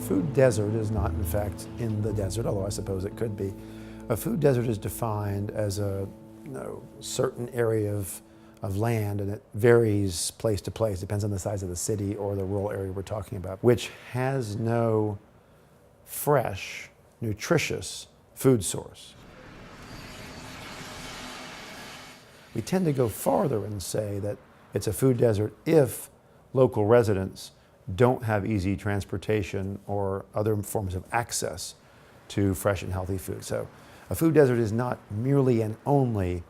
food desert is not, in fact, in the desert, although I suppose it could be. A food desert is defined as a certain area of land, and it varies place to place, depends on the size of the city or the rural area we're talking about, which has no fresh, nutritious food source. We tend to go farther and say that it's a food desert if local residents don't have easy transportation or other forms of access to fresh and healthy food. So a food desert is not merely and only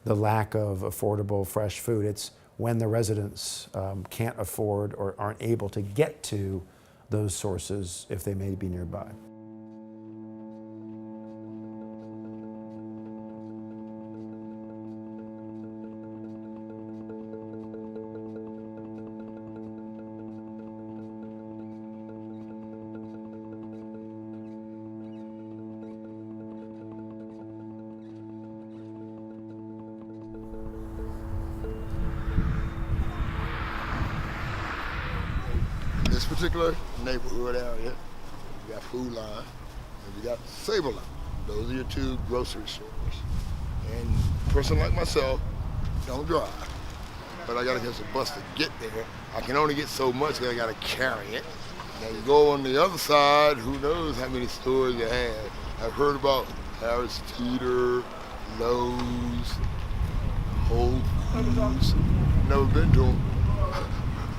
the lack of affordable fresh food. It's when the residents can't afford or aren't able to get to those sources if they may be nearby. This particular neighborhood area, we got Food Line and we got Save Line. Those are your two grocery stores. And a person like myself don't drive, but I gotta catch a bus to get there. I can only get so much because I gotta carry it. Now you go on the other side, who knows how many stores you have. I've heard about Harris Teeter, Lowe's, Whole Foods. Never been to them.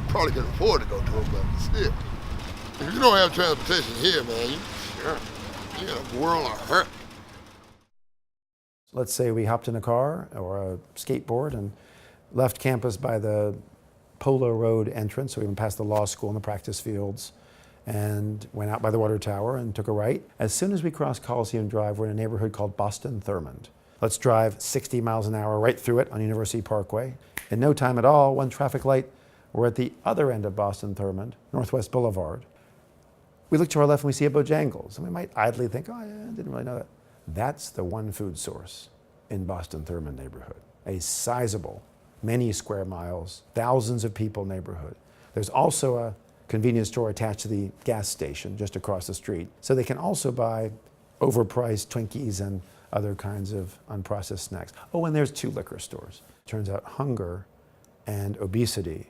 Probably can afford to go to them, but still. If you don't have transportation here, man, you're in a world of hurt. Let's say we hopped in a car or a skateboard and left campus by the Polo Road entrance, so we went past the law school and the practice fields, and went out by the water tower and took a right. As soon as we crossed Coliseum Drive, we're in a neighborhood called Boston-Thurmond. Let's drive 60 miles an hour right through it on University Parkway. In no time at all, one traffic light, we're at the other end of Boston-Thurmond, Northwest Boulevard. We look to our left and we see a Bojangles, and we might idly think, oh, yeah, I didn't really know that. That's the one food source in Boston-Thurmond neighborhood. A sizable, many square miles, thousands of people neighborhood. There's also a convenience store attached to the gas station just across the street. So they can also buy overpriced Twinkies and other kinds of unprocessed snacks. Oh, and there's two liquor stores. Turns out hunger and obesity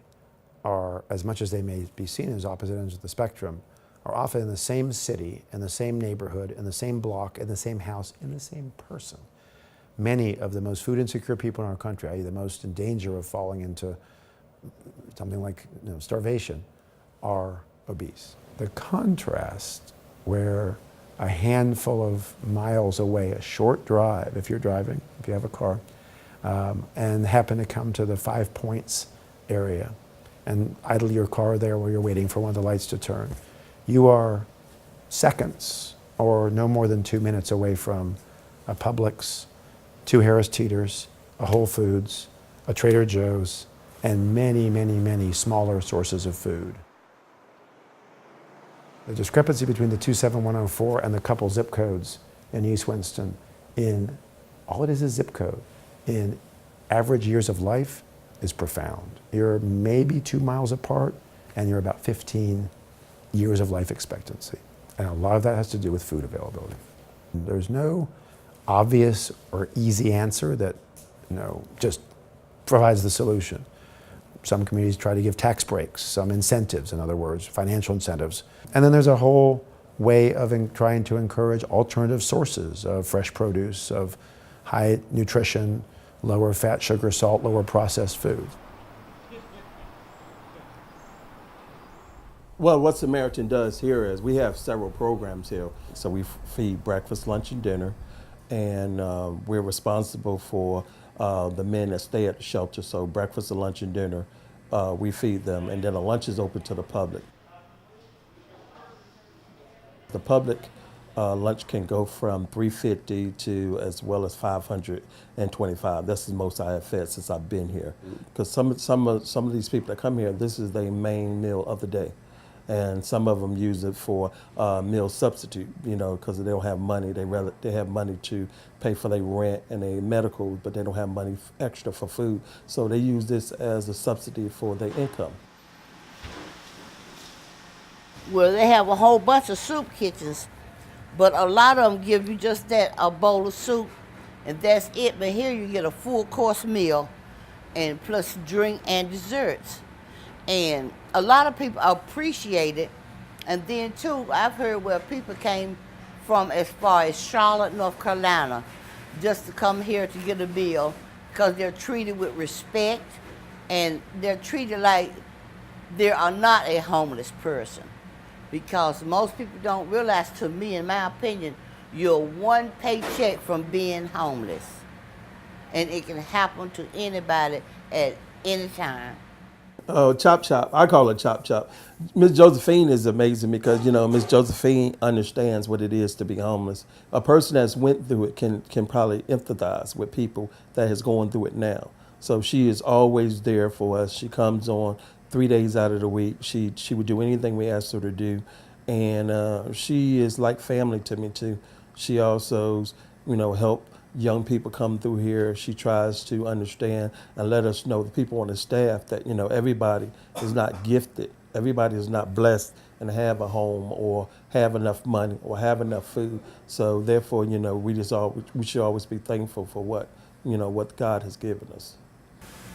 are, as much as they may be seen as opposite ends of the spectrum, are often in the same city, in the same neighborhood, in the same block, in the same house, in the same person. Many of the most food insecure people in our country, i.e. the most in danger of falling into something like starvation, are obese. The contrast where a handful of miles away, a short drive, if you're driving, if you have a car, and happen to come to the 5 Points area, and idle your car there while you're waiting for one of the lights to turn, you are seconds or no more than 2 minutes away from a Publix, two Harris Teeters, a Whole Foods, a Trader Joe's, and many, many, many smaller sources of food. The discrepancy between the 27104 and the couple zip codes in East Winston, in all it is zip code, in average years of life, is profound. You're maybe 2 miles apart, and you're about 15 years of life expectancy. And a lot of that has to do with food availability. There's no obvious or easy answer that just provides the solution. Some communities try to give tax breaks, some incentives, in other words, financial incentives. And then there's a whole way of trying to encourage alternative sources of fresh produce, of high nutrition, lower fat, sugar, salt, lower processed food. Well, what Samaritan does here is we have several programs here. So we feed breakfast, lunch, and dinner, and we're responsible for the men that stay at the shelter. So breakfast, and lunch, and dinner, we feed them, and then the lunch is open to the public. The public lunch can go from $350 to as well as $525. That's the most I have fed since I've been here. Because some of these people that come here, this is their main meal of the day. And some of them use it for meal substitute, because they don't have money. They have money to pay for their rent and their medical, but they don't have money extra for food. So they use this as a subsidy for their income. where they have a whole bunch of soup kitchens, but a lot of them give you just that, a bowl of soup, and that's it. But here you get a full course meal, and plus drink and desserts. And a lot of people appreciate it. And then too, I've heard where people came from as far as Charlotte, North Carolina, just to come here to get a meal, because they're treated with respect, and they're treated like they are not a homeless person. Because most people don't realize, to me, in my opinion, you're one paycheck from being homeless. And it can happen to anybody at any time. Oh, Chop Chop. I call it Chop Chop. Miss Josephine is amazing because, Miss Josephine understands what it is to be homeless. A person that's went through it can probably empathize with people that is going through it now. So she is always there for us. She comes on 3 days out of the week. She would do anything we asked her to do. And she is like family to me, too. She also, help young people come through here. She tries to understand and let us know, the people on the staff, that everybody is not gifted. Everybody is not blessed and have a home or have enough money or have enough food. So therefore, we should always be thankful for what God has given us.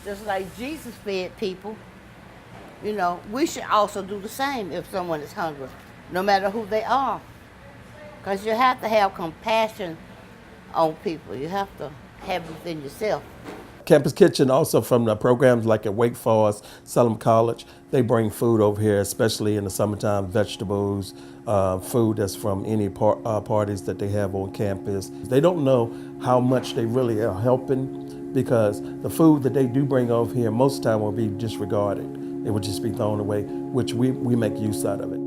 Just like Jesus fed people, we should also do the same if someone is hungry, no matter who they are. Because you have to have compassion on people. You have to have it within yourself. Campus Kitchen, also from the programs like at Wake Forest, Salem College, they bring food over here, especially in the summertime, vegetables, food that's from any parties that they have on campus. They don't know how much they really are helping, because the food that they do bring over here most of the time will be disregarded. It would just be thrown away, which we make use out of it.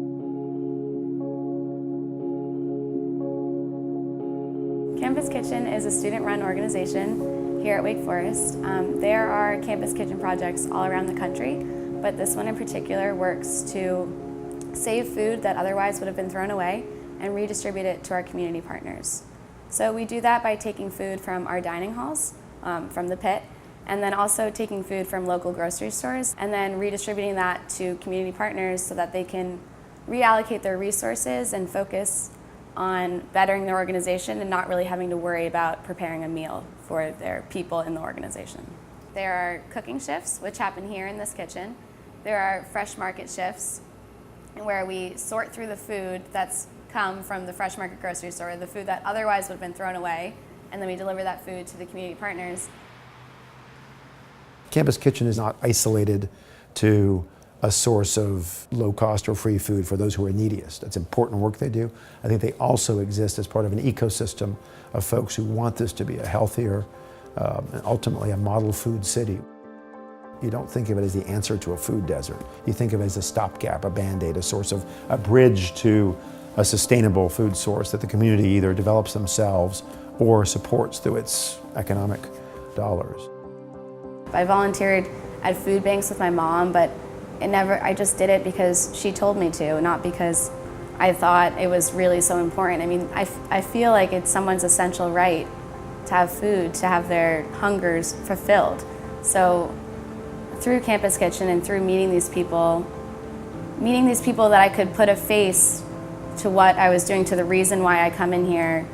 Campus Kitchen is a student-run organization here at Wake Forest. There are campus kitchen projects all around the country, but this one in particular works to save food that otherwise would have been thrown away and redistribute it to our community partners. So we do that by taking food from our dining halls, from the pit, and then also taking food from local grocery stores, and then redistributing that to community partners so that they can reallocate their resources and focus on bettering their organization and not really having to worry about preparing a meal for their people in the organization. There are cooking shifts, which happen here in this kitchen. There are fresh market shifts, where we sort through the food that's come from the fresh market grocery store, the food that otherwise would have been thrown away, and then we deliver that food to the community partners. Campus Kitchen is not isolated to a source of low cost or free food for those who are neediest. It's important work they do. I think they also exist as part of an ecosystem of folks who want this to be a healthier and ultimately a model food city. You don't think of it as the answer to a food desert. You think of it as a stopgap, a Band-Aid, a bridge to a sustainable food source that the community either develops themselves or supports through its economic dollars. I volunteered at food banks with my mom, but I just did it because she told me to, not because I thought it was really so important. I mean, I feel like it's someone's essential right to have food, to have their hungers fulfilled. So through Campus Kitchen and through meeting these people that I could put a face to what I was doing, to the reason why I come in here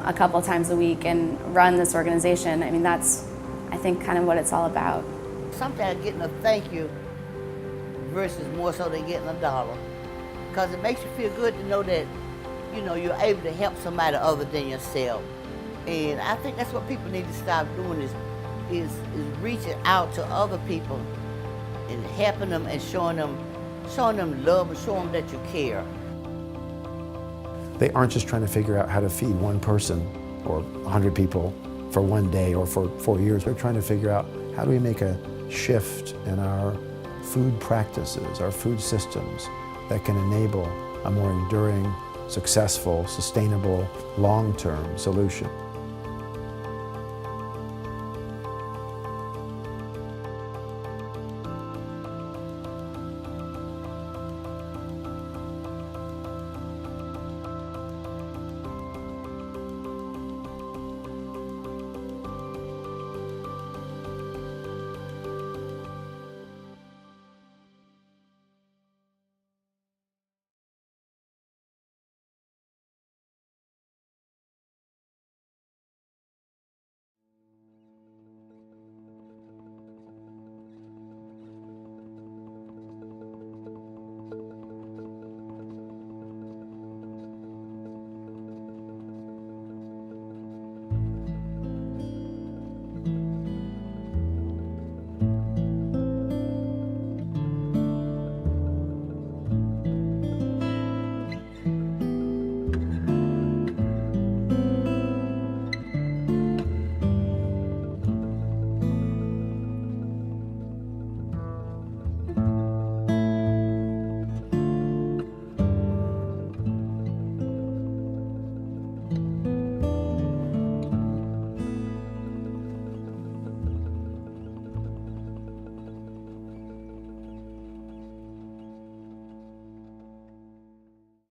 a couple times a week and run this organization. I mean, that's, I think, kind of what it's all about. Sometimes getting a thank you versus more so than getting $1. Because it makes you feel good to know that, you're able to help somebody other than yourself. And I think that's what people need to stop doing is reaching out to other people and helping them and showing them love and showing them that you care. They aren't just trying to figure out how to feed one person or 100 people for one day or for 4 years. They're trying to figure out, how do we make a shift in our food practices, our food systems, that can enable a more enduring, successful, sustainable, long-term solution.